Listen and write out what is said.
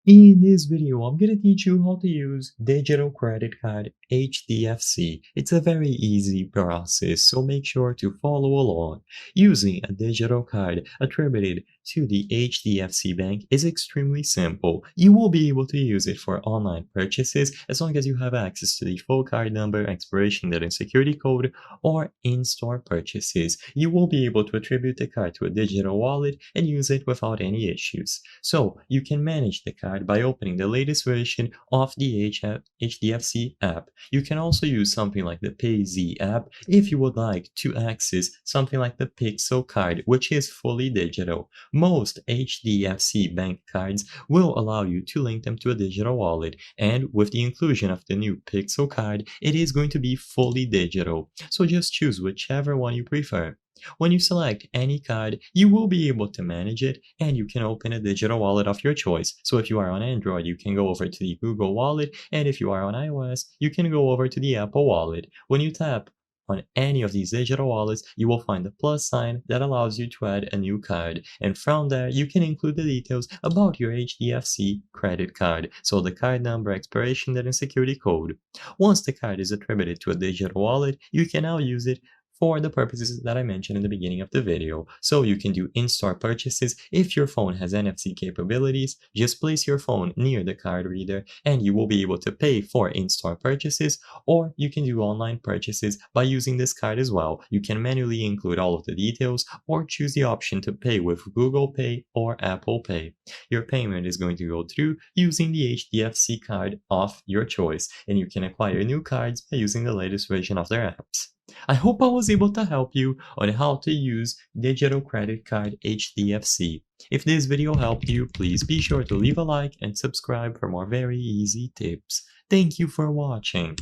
In this video, I'm gonna teach you how to use Digital Credit Card HDFC. It's a very easy process, so make sure to follow along. Using a digital card attributed to the HDFC bank is extremely simple. You will be able to use it for online purchases as long as you have access to the full card number, expiration date, and security code, or in-store purchases. You will be able to attribute the card to a digital wallet and use it without any issues. So you can manage the card by opening the latest version of the HDFC app. You can also use something like the PayZ app if you would like to access something like the Pixel card, which is fully digital. Most HDFC bank cards will allow you to link them to a digital wallet, and with the inclusion of the new Pixel card, it is going to be fully digital. So just choose whichever one you prefer. When you select any card, you will be able to manage it and you can open a digital wallet of your choice. So if you are on Android, you can go over to the Google Wallet, and if you are on iOS, you can go over to the Apple Wallet. When you tap on any of these digital wallets, you will find the plus sign that allows you to add a new card. And from there, you can include the details about your HDFC credit card. So the card number, expiration date, and security code. Once the card is attributed to a digital wallet, you can now use it for the purposes that I mentioned in the beginning of the video. So you can do in-store purchases. If your phone has NFC capabilities, just place your phone near the card reader and you will be able to pay for in-store purchases, or you can do online purchases by using this card as well. You can manually include all of the details or choose the option to pay with Google Pay or Apple Pay. Your payment is going to go through using the HDFC card of your choice, and you can acquire new cards by using the latest version of their apps. I hope I was able to help you on how to use Digital Credit Card HDFC. If this video helped you, please be sure to leave a like and subscribe for more very easy tips. Thank you for watching.